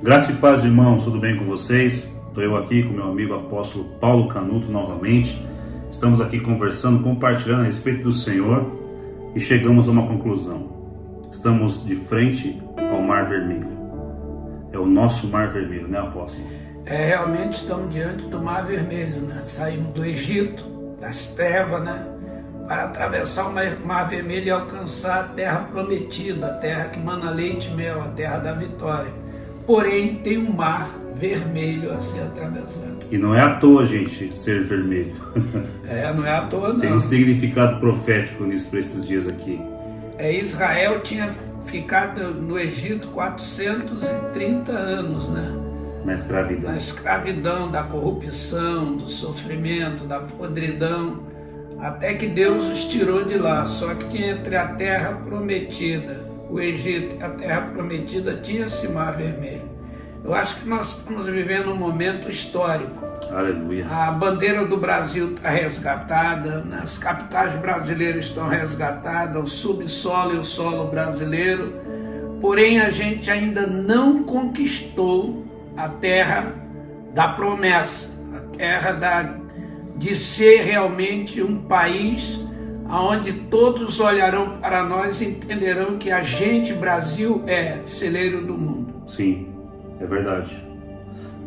Graça e paz, irmãos, tudo bem com vocês? Estou eu aqui com meu amigo apóstolo Paulo Canuto novamente. Estamos aqui conversando, compartilhando a respeito do Senhor e chegamos a uma conclusão. Estamos de frente ao Mar Vermelho. É o nosso Mar Vermelho, né, apóstolo? Realmente estamos diante do Mar Vermelho, né? Saímos do Egito, das trevas, né? Para atravessar o Mar Vermelho e alcançar a terra prometida, a terra que mana leite e mel, a terra da vitória. Porém, tem um mar vermelho a ser atravessado. E não é à toa, gente, ser vermelho. Não é à toa, não. Tem um significado profético nisso para esses dias aqui. Israel tinha ficado no Egito 430 anos, né? Na escravidão. Na escravidão, da corrupção, do sofrimento, da podridão, até que Deus os tirou de lá. Só que entre a terra prometida, o Egito e a terra prometida, tinha esse Mar Vermelho. Eu acho que nós estamos vivendo um momento histórico. Aleluia. A bandeira do Brasil está resgatada, né? As capitais brasileiras estão resgatadas, o subsolo e o solo brasileiro. Porém, a gente ainda não conquistou a terra da promessa, a terra de ser realmente um país onde todos olharão para nós e entenderão que a gente, Brasil, é celeiro do mundo. Sim, é verdade.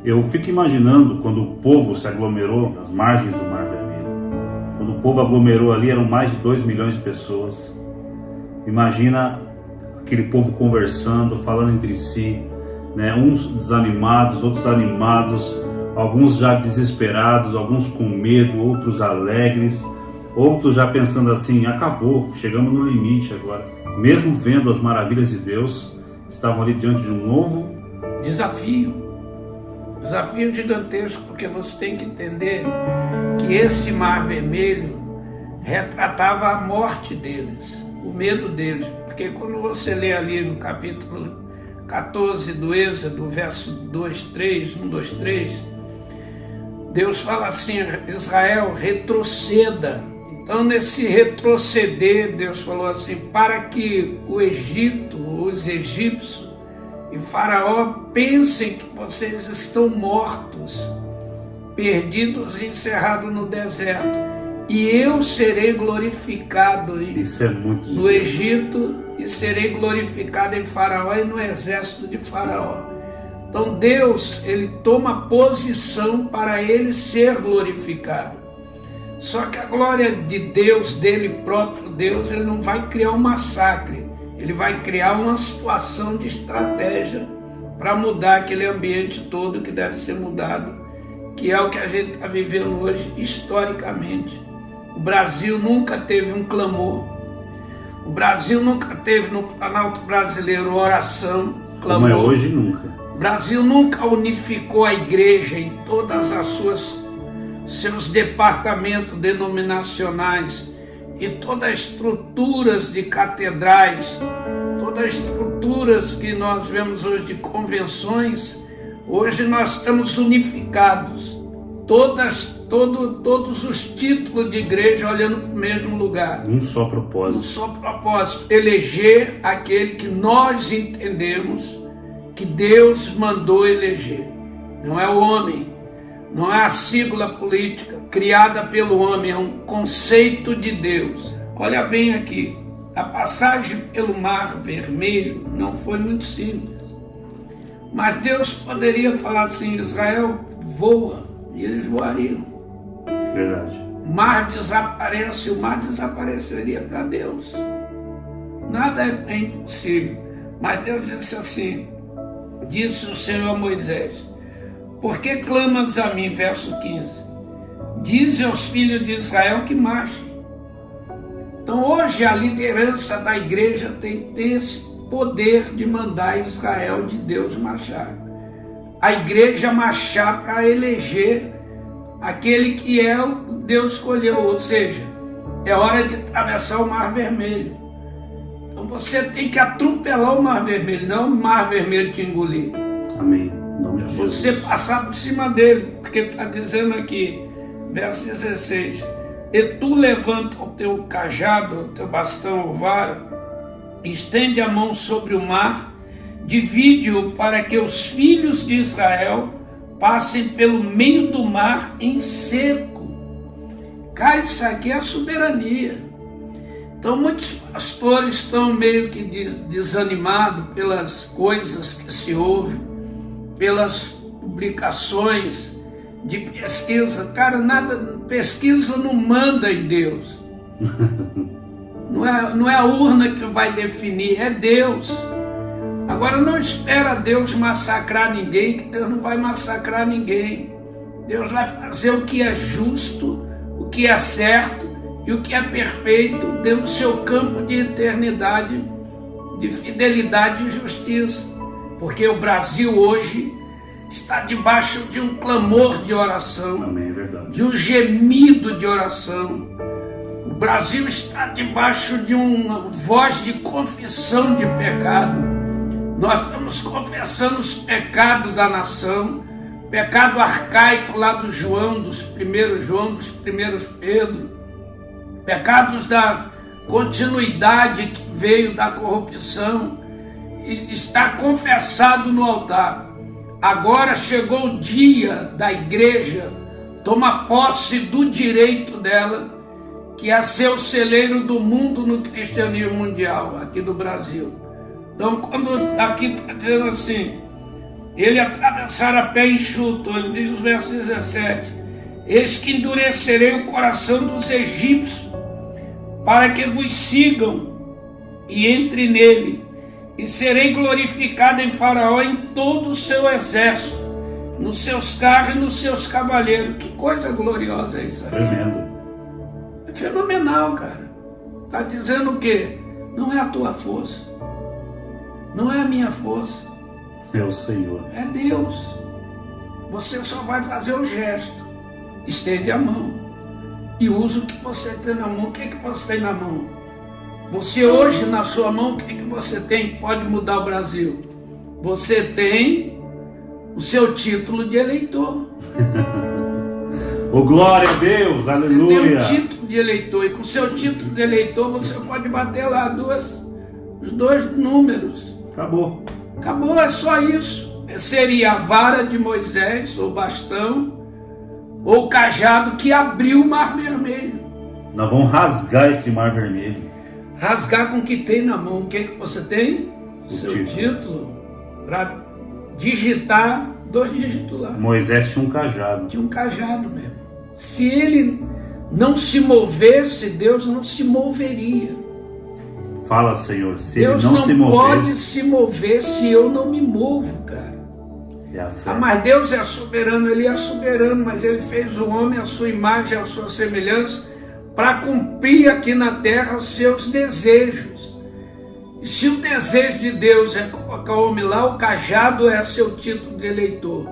Eu fico imaginando quando o povo se aglomerou nas margens do Mar Vermelho. Quando o povo aglomerou ali, eram mais de 2 milhões de pessoas. Imagina aquele povo conversando, falando entre si, né? Uns desanimados, outros animados, alguns já desesperados, alguns com medo, outros alegres, outros já pensando assim: acabou, chegamos no limite agora. Mesmo vendo as maravilhas de Deus, estavam ali diante de um novo desafio gigantesco, porque você tem que entender que esse Mar Vermelho retratava a morte deles, o medo deles, porque quando você lê ali no capítulo 14 do Êxodo, verso 2, 3, 1, 2, 3, Deus fala assim: Israel, retroceda. Então, nesse retroceder, Deus falou assim: para que o Egito, os egípcios e Faraó pensem que vocês estão mortos, perdidos e encerrados no deserto, e eu serei glorificado no Egito, e serei glorificado em Faraó e no exército de Faraó. Então Deus, ele toma posição para ele ser glorificado. Só que a glória de Deus, dele próprio Deus, ele não vai criar um massacre. Ele vai criar uma situação de estratégia para mudar aquele ambiente todo que deve ser mudado, que é o que a gente está vivendo hoje historicamente. O Brasil nunca teve um clamor. O Brasil nunca teve no Planalto Brasileiro oração, clamor. Como é hoje, nunca. O Brasil nunca unificou a igreja em todas as seus departamentos denominacionais e todas as estruturas de catedrais, todas as estruturas que nós vemos hoje de convenções. Hoje nós estamos unificados, todos os títulos de igreja olhando para o mesmo lugar. Um só propósito. Um só propósito: eleger aquele que nós entendemos que Deus mandou eleger. Não é o homem, não é a sigla política criada pelo homem, é um conceito de Deus. Olha bem aqui, a passagem pelo Mar Vermelho não foi muito simples. Mas Deus poderia falar assim: Israel, voa, e eles voariam. Verdade. O mar desaparece, o mar desapareceria para Deus. Nada é impossível. Mas Deus disse assim, disse o Senhor a Moisés: por que clamas a mim? Verso 15. Dize aos filhos de Israel que marchem. Então hoje a liderança da igreja tem esse poder de mandar Israel de Deus marchar. A igreja marchar para eleger aquele que é o Deus escolheu, ou seja, é hora de atravessar o Mar Vermelho. Então você tem que atropelar o Mar Vermelho, não o Mar Vermelho te engolir. Amém. Você passar por cima dele, porque está dizendo aqui, verso 16: e tu levanta o teu cajado, o teu bastão, o varo, estende a mão sobre o mar divide-o para que os filhos de Israel passem pelo meio do mar em seco. Cara, isso aqui é a soberania. Então muitos pastores estão meio que desanimados pelas coisas que se ouvem, pelas publicações de pesquisa. Cara, pesquisa não manda em Deus. Não é a urna que vai definir, é Deus. Agora não espera Deus massacrar ninguém, que Deus não vai massacrar ninguém. Deus vai fazer o que é justo, o que é certo e o que é perfeito dentro do seu campo de eternidade, de fidelidade e justiça. Porque o Brasil hoje está debaixo de um clamor de oração, Amém, é verdade. de um gemido de oração. O Brasil está debaixo de uma voz de confissão de pecado. Nós estamos confessando os pecados da nação, pecado arcaico lá do João, dos primeiros João, dos primeiros Pedro, pecados da continuidade que veio da corrupção, e está confessado no altar. Agora chegou o dia da igreja tomar posse do direito dela, que é ser o celeiro do mundo no cristianismo mundial, aqui do Brasil. Então, quando aqui está dizendo assim, ele atravessara a pé enxuto, ele diz no verso 17, eis que endurecerei o coração dos egípcios, para que vos sigam e entre nele, e serei glorificado em Faraó em todo o seu exército, nos seus carros e nos seus cavaleiros. Que coisa gloriosa é isso aí. Tremendo. É fenomenal, cara. Está dizendo o quê? Não é a tua força, não é a minha força, É o Senhor. é Deus. Você só vai fazer o gesto, estende a mão e usa o que você tem na mão. O que é que você tem na mão? Você hoje na sua mão, o que é que você tem que pode mudar o Brasil? Você tem o seu título de eleitor. Oh, glória a Deus, aleluia. Você tem um título de eleitor, e com o seu título de eleitor você pode bater lá os dois números. Acabou. Acabou, é só isso. Seria a vara de Moisés, ou bastão, ou o cajado que abriu o Mar Vermelho. Nós vamos rasgar esse Mar Vermelho. Rasgar com o que tem na mão. O que você tem? O Seu título. Para digitar 2 dígitos lá. Moisés tinha um cajado. Tinha um cajado mesmo. Se ele não se movesse, Deus não se moveria. Fala, Senhor, se Deus ele não se pode movesse, se mover se eu não me movo, cara. é a fé. Mas Deus é soberano, Ele é soberano, mas Ele fez o homem à sua imagem, à sua semelhança, para cumprir aqui na terra os seus desejos. E se o desejo de Deus é colocar o homem lá, o cajado é seu título de eleitor.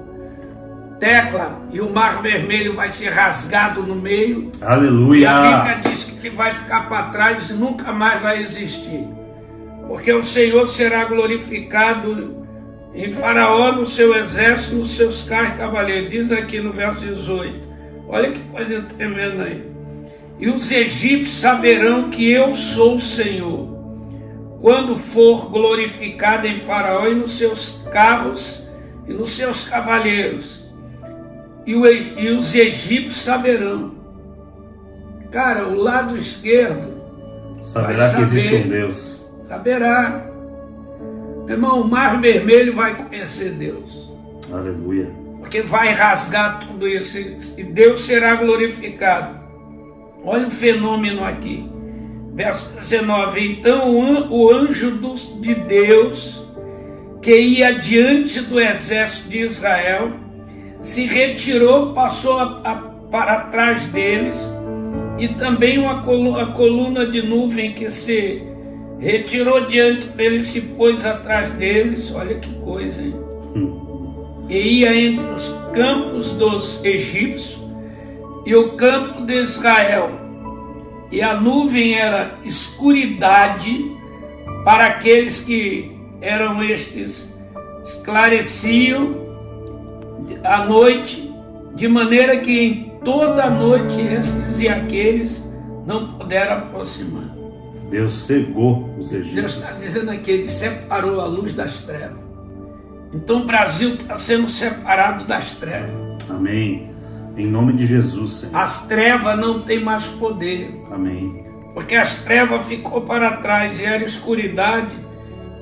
Tecla, e o Mar Vermelho vai ser rasgado no meio. Aleluia. E a Bíblia diz que ele vai ficar para trás e nunca mais vai existir. Porque o Senhor será glorificado em Faraó, no seu exército, nos seus carros e cavaleiros. Diz aqui no verso 18. Olha que coisa tremenda aí. E os egípcios saberão que eu sou o Senhor, quando for glorificado em Faraó e nos seus carros e nos seus cavaleiros. E os egípcios saberão. Cara, o lado esquerdo Saberá que existe um Deus. Saberá. Meu irmão, o Mar Vermelho vai conhecer Deus. Aleluia. Porque vai rasgar tudo isso e Deus será glorificado. Olha o fenômeno aqui. Verso 19. Então o anjo de Deus, que ia diante do exército de Israel, se retirou, passou para trás deles, e também a coluna de nuvem que se retirou diante deles, se pôs atrás deles. Olha que coisa, hein? E ia entre os campos dos egípcios e o campo de Israel, e a nuvem era escuridade para aqueles que eram estes, esclareciam a noite, de maneira que em toda a noite estes e aqueles não puderam aproximar. Deus cegou os Deus egípcios. está dizendo aqui, ele separou a luz das trevas. Então o Brasil está sendo separado das trevas. Amém. Em nome de Jesus, Senhor. As trevas não têm mais poder. Amém. Porque as trevas ficou para trás e era escuridade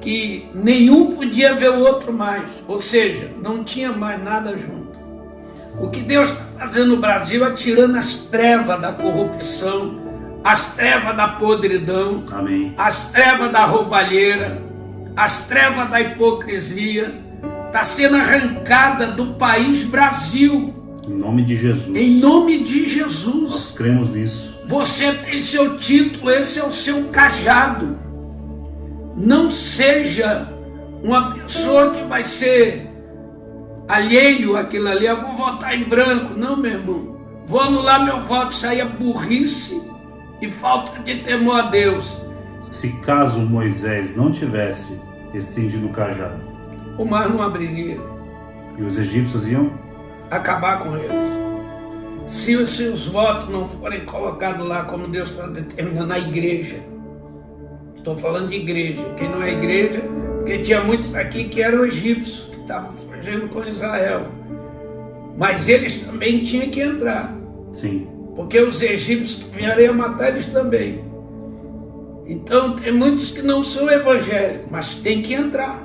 que nenhum podia ver o outro mais. Ou seja, não tinha mais nada junto. O que Deus está fazendo no Brasil é tirando as trevas da corrupção, as trevas da podridão, Amém. as trevas da roubalheira, as trevas da hipocrisia. Está sendo arrancada do país Brasil. Em nome de Jesus. Em nome de Nós Jesus. cremos nisso. Você tem seu título, esse é o seu cajado. Não seja uma pessoa que vai ser alheio àquilo ali. Eu vou votar em branco. Não, meu irmão. Vou anular meu voto. Isso aí é burrice e falta de temor a Deus. Se caso Moisés não tivesse estendido o cajado, O mar não abriria. e os egípcios iam, Acabar com eles. Se os votos não forem colocados lá como Deus está determinando, na igreja. Estou falando de igreja. Quem não é igreja, porque tinha muitos aqui que eram egípcios, que estavam fugindo com Israel. Mas eles também tinham que entrar. sim, Porque os egípcios que vieram iam matar eles também. Então tem muitos que não são evangélicos, mas tem que entrar.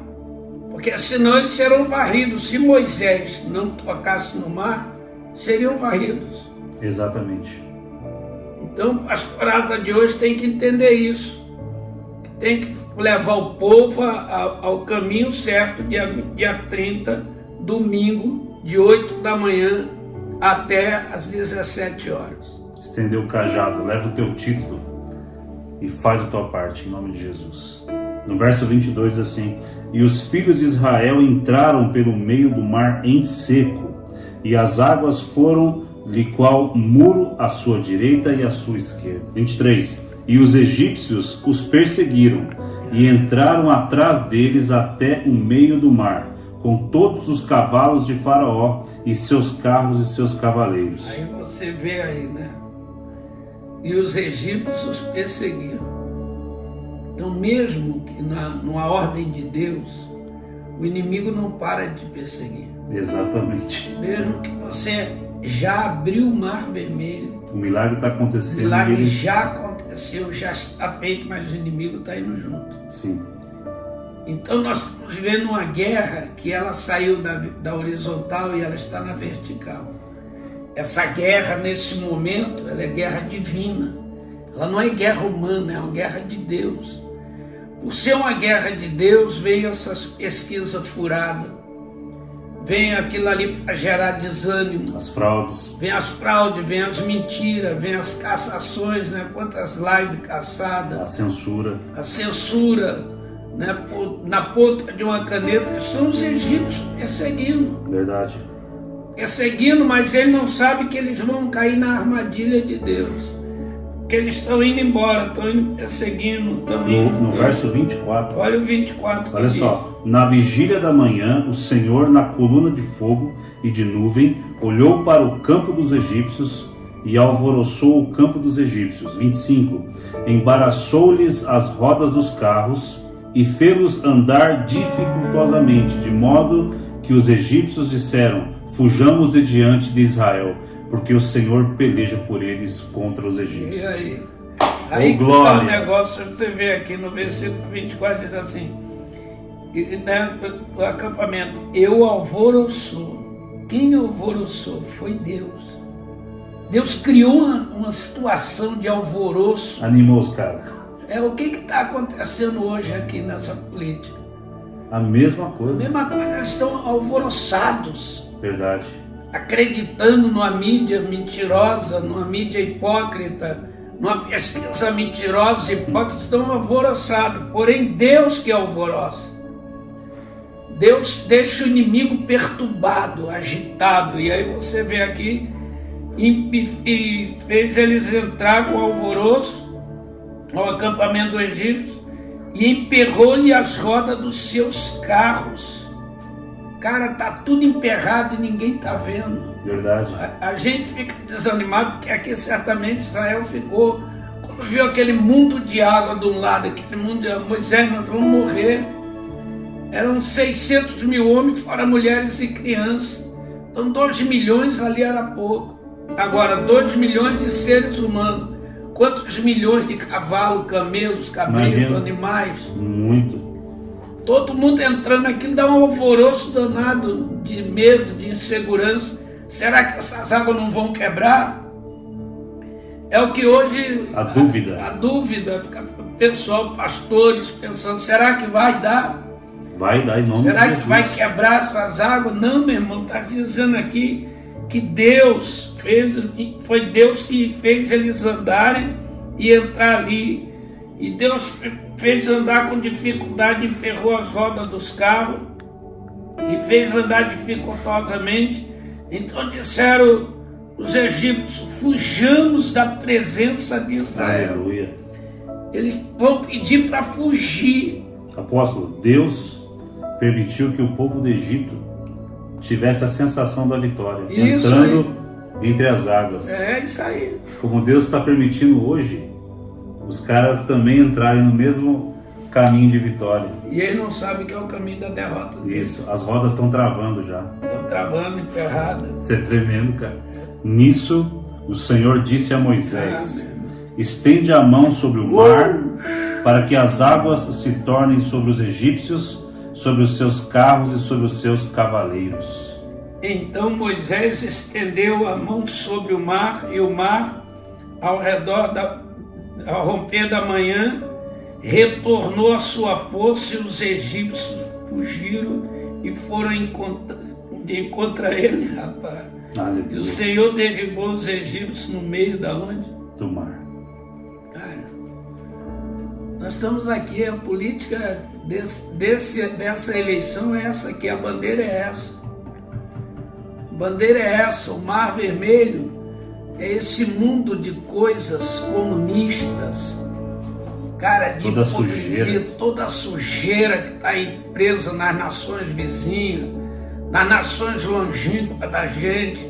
Porque senão eles serão varridos. Se Moisés não tocasse no mar, seriam varridos. exatamente. Então, a pastorada de hoje tem que entender isso. Tem que levar o povo ao caminho certo, dia 30, domingo, de 8 da manhã até as 17 horas. Estendeu o cajado, leva o teu título e faz a tua parte, em nome de Jesus. No verso 22 diz assim: e os filhos de Israel entraram pelo meio do mar em seco, e as águas foram-lhe qual muro à sua direita e à sua esquerda. 23. E os egípcios os perseguiram, e entraram atrás deles até o meio do mar, com todos os cavalos de Faraó, e seus carros e seus cavaleiros. Aí você vê aí, né? E os egípcios os perseguiram. Então, mesmo que numa ordem de Deus, o inimigo não para de perseguir. Exatamente. Mesmo que você já abriu o mar vermelho, O milagre está o acontecendo. milagre e ele- já aconteceu, já está feito, mas o inimigo está indo junto. Sim, Então nós estamos vivendo uma guerra que ela saiu da horizontal e ela está na vertical. Essa guerra, nesse momento, ela é guerra divina. Ela não é guerra humana, é uma guerra de Deus. Por ser uma guerra de Deus, vem essas pesquisas furadas. Vem aquilo ali para gerar desânimo. as fraudes. Vem as fraudes, vem as mentiras, vem as cassações, né? Quantas lives caçadas. A censura. A censura, né, na ponta de uma caneta. São os egípcios perseguindo. Verdade. Perseguindo, mas ele não sabe que eles vão cair na armadilha de Deus. Porque eles estão indo embora, estão indo perseguindo, estão indo. No verso 24. Olha o 24. Olha só. Na vigília da manhã, o Senhor, na coluna de fogo e de nuvem, olhou para o campo dos egípcios e alvoroçou o campo dos egípcios. 25. Embaraçou-lhes as rodas dos carros e fê-los andar dificultosamente, de modo que os egípcios disseram: fujamos de diante de Israel, porque o Senhor peleja por eles contra os E egípcios. aí? Aí que glória. tá o negócio, você vê aqui no versículo 24, diz assim, né, o acampamento, eu alvoroçou. Quem alvoroçou? Foi Deus. Deus criou uma situação de alvoroço. Animou os caras. É o que está acontecendo hoje aqui nessa política. A mesma A coisa. mesma coisa, eles estão alvoroçados, Verdade. acreditando numa mídia mentirosa, numa mídia hipócrita, numa pesquisa mentirosa e hipócrita, estão alvoroçados. Porém, Deus que alvoroça. Deus deixa o inimigo perturbado, agitado. E aí você vê aqui, e fez eles entrar com alvoroço ao acampamento do Egito e emperrou-lhe as rodas dos seus carros. Cara, tá tudo emperrado e ninguém tá vendo. Verdade. A gente fica desanimado porque aqui certamente Israel ficou com quando viu aquele mundo de água de um lado, aquele mundo de água, Moisés, nós vamos morrer. Eram 600 mil homens, fora mulheres e crianças. Então 2 milhões ali era pouco. Agora 2 milhões de seres humanos. Quantos milhões de cavalos, camelos, camelos, animais? Muito. Todo mundo entrando naquilo dá um alvoroço danado de medo, de insegurança. Será que essas águas não vão quebrar? É o que hoje... A dúvida. A dúvida, fica o pessoal, pastores, pensando, será que vai dar? Vai dar em nome de Jesus. Será que vai quebrar essas águas? Não, meu irmão, está dizendo aqui que Deus fez, foi Deus que fez eles andarem e entrar ali. E Deus fez andar com dificuldade, emperrou as rodas dos carros e fez andar dificultosamente. Então disseram os egípcios, fujamos da presença de Israel. Aleluia. Eles vão pedir para fugir. Apóstolo, Deus permitiu que o povo do Egito tivesse a sensação da vitória, Isso entrando entre as águas. É isso aí. Como Deus está permitindo hoje, os caras também entrarem no mesmo caminho de vitória. E eles não sabem que é o caminho da derrota deles. Isso, as rodas estão travando já. Estão travando, emperrada. Isso é tremendo, cara. Nisso, o Senhor disse a Moisés, estende a mão sobre o mar, para que as águas se tornem sobre os egípcios, sobre os seus carros e sobre os seus cavaleiros. Então Moisés estendeu a mão sobre o mar, e o mar, ao romper da manhã, retornou a sua força, e os egípcios fugiram e foram contra ele, rapaz. Aleluia. E o Senhor derribou os egípcios no meio da onde? Do mar. Cara, nós estamos aqui, a política dessa eleição é essa aqui, a bandeira é essa. A bandeira é essa, o Mar Vermelho é esse mundo de coisas comunistas, cara, de toda hipocrisia, sujeira. toda a sujeira que está presa nas nações vizinhas, nas nações longínquas da gente,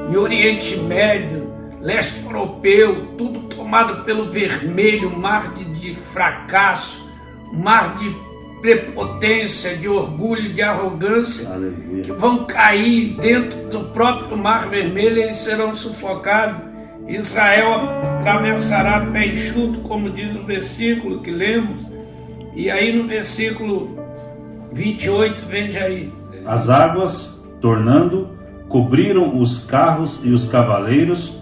em Oriente Médio, leste europeu, tudo tomado pelo vermelho, mar de fracasso, mar de prepotência, de orgulho, de arrogância. Aleluia. Que vão cair dentro do próprio Mar Vermelho, eles serão sufocados. Israel atravessará pé enxuto, como diz o versículo que lemos. E aí no versículo 28, veja aí. As águas, tornando, cobriram os carros e os cavaleiros,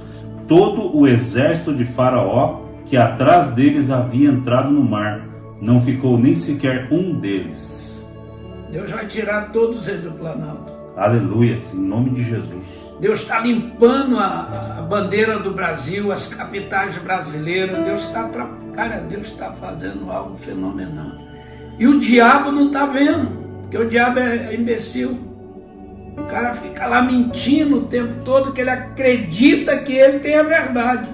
todo o exército de Faraó, que atrás deles havia entrado no mar. Não ficou nem sequer um deles. Deus vai tirar todos eles do Planalto. Aleluia, em nome de Jesus. Deus está limpando a bandeira do Brasil, as capitais brasileiras. Deus está fazendo algo fenomenal. E o diabo não está vendo, porque o diabo é imbecil. O cara fica lá mentindo o tempo todo, que ele acredita que ele tem a verdade.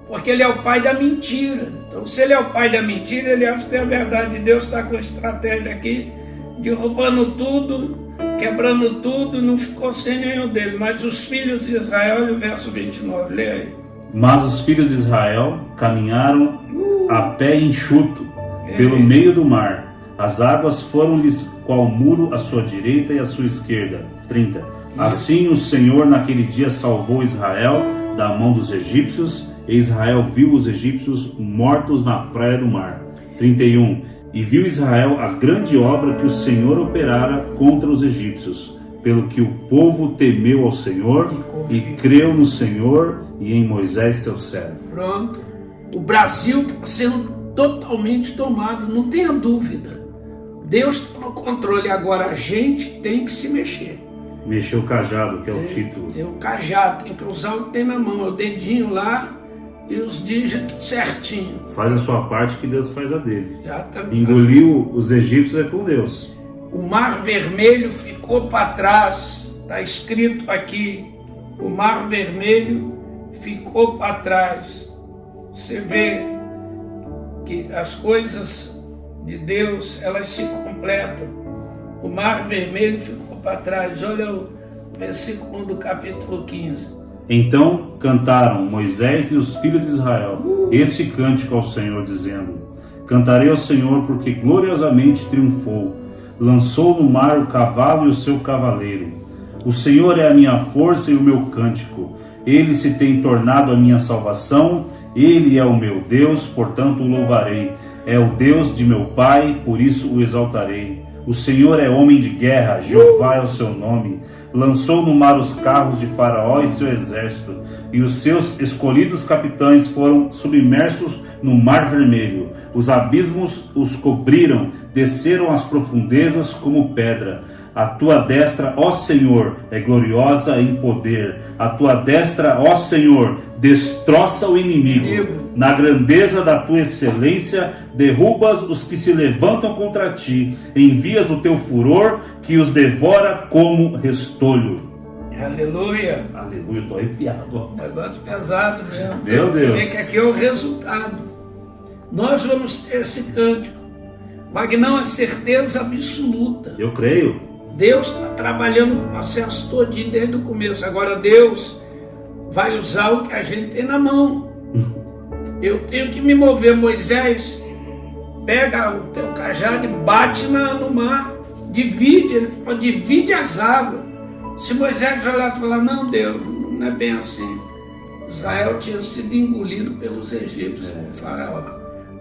Porque ele é o pai da mentira. Então, se ele é o pai da mentira, ele acha que tem a verdade. Deus está com estratégia aqui, derrubando tudo, quebrando tudo, não ficou sem nenhum deles. Mas os filhos de Israel, olha o verso 29, lê aí. Mas os filhos de Israel caminharam a pé enxuto pelo meio do mar. As águas foram-lhes qual muro à sua direita e à sua esquerda. 30. Assim o Senhor naquele dia salvou Israel da mão dos egípcios, e Israel viu os egípcios mortos na praia do mar. 31. E viu Israel a grande obra que o Senhor operara contra os egípcios, pelo que o povo temeu ao Senhor e creu no Senhor e em Moisés seu servo. Pronto. O Brasil está sendo totalmente tomado, não tenha dúvida. Deus está no controle, agora a gente tem que se mexer. Mexer o cajado, que é o título. É o cajado, tem que usar o que tem na mão, é o dedinho lá e os dígitos certinho. Faz a sua parte que Deus faz a dele. Exatamente. Engoliu os egípcios é com Deus. O Mar Vermelho ficou para trás, está escrito aqui, o Mar Vermelho ficou para trás. Você vê que as coisas de Deus, elas se completam. O Mar Vermelho ficou para trás. Olha o versículo 1 do capítulo 15. Então cantaram Moisés e os filhos de Israel este cântico ao Senhor, dizendo: cantarei ao Senhor porque gloriosamente triunfou. Lançou no mar o cavalo e o seu cavaleiro. O Senhor é a minha força e o meu cântico. Ele se tem tornado a minha salvação. Ele é o meu Deus, portanto o louvarei. É o Deus de meu pai, por isso o exaltarei. O Senhor é homem de guerra, Jeová é o seu nome. Lançou no mar os carros de Faraó e seu exército, e os seus escolhidos capitães foram submersos no mar vermelho. Os abismos os cobriram, desceram às profundezas como pedra. A tua destra, ó Senhor, é gloriosa em poder. A tua destra, ó Senhor, destroça o inimigo. Na grandeza da tua excelência, derrubas os que se levantam contra ti. Envias o teu furor, que os devora como restolho. Aleluia. Aleluia, eu tô arrepiado. Negócio pesado mesmo. Meu Deus. Vê que aqui é o resultado. Nós vamos ter esse cântico. Magnão é certeza absoluta. Eu creio. Deus está trabalhando o processo todinho desde o começo. Agora Deus vai usar o que a gente tem na mão. Eu tenho que me mover. Moisés, pega o teu cajado e bate no mar. Divide, ele falou, divide as águas. Se Moisés olhar e falar, não, Deus, não é bem assim. Israel tinha sido engolido pelos egípcios, o faraó.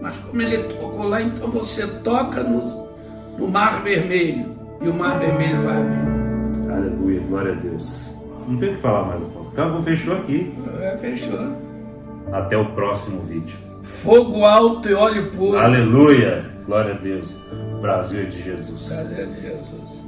Mas como ele tocou lá, então você toca no mar vermelho. E o mar vermelho vai abrir. Aleluia, glória a Deus. Não tem o que falar mais, Afonso. O carro fechou aqui. Fechou. Até o próximo vídeo. Fogo alto e óleo puro. Aleluia, glória a Deus. Brasil é de Jesus. Brasil é de Jesus.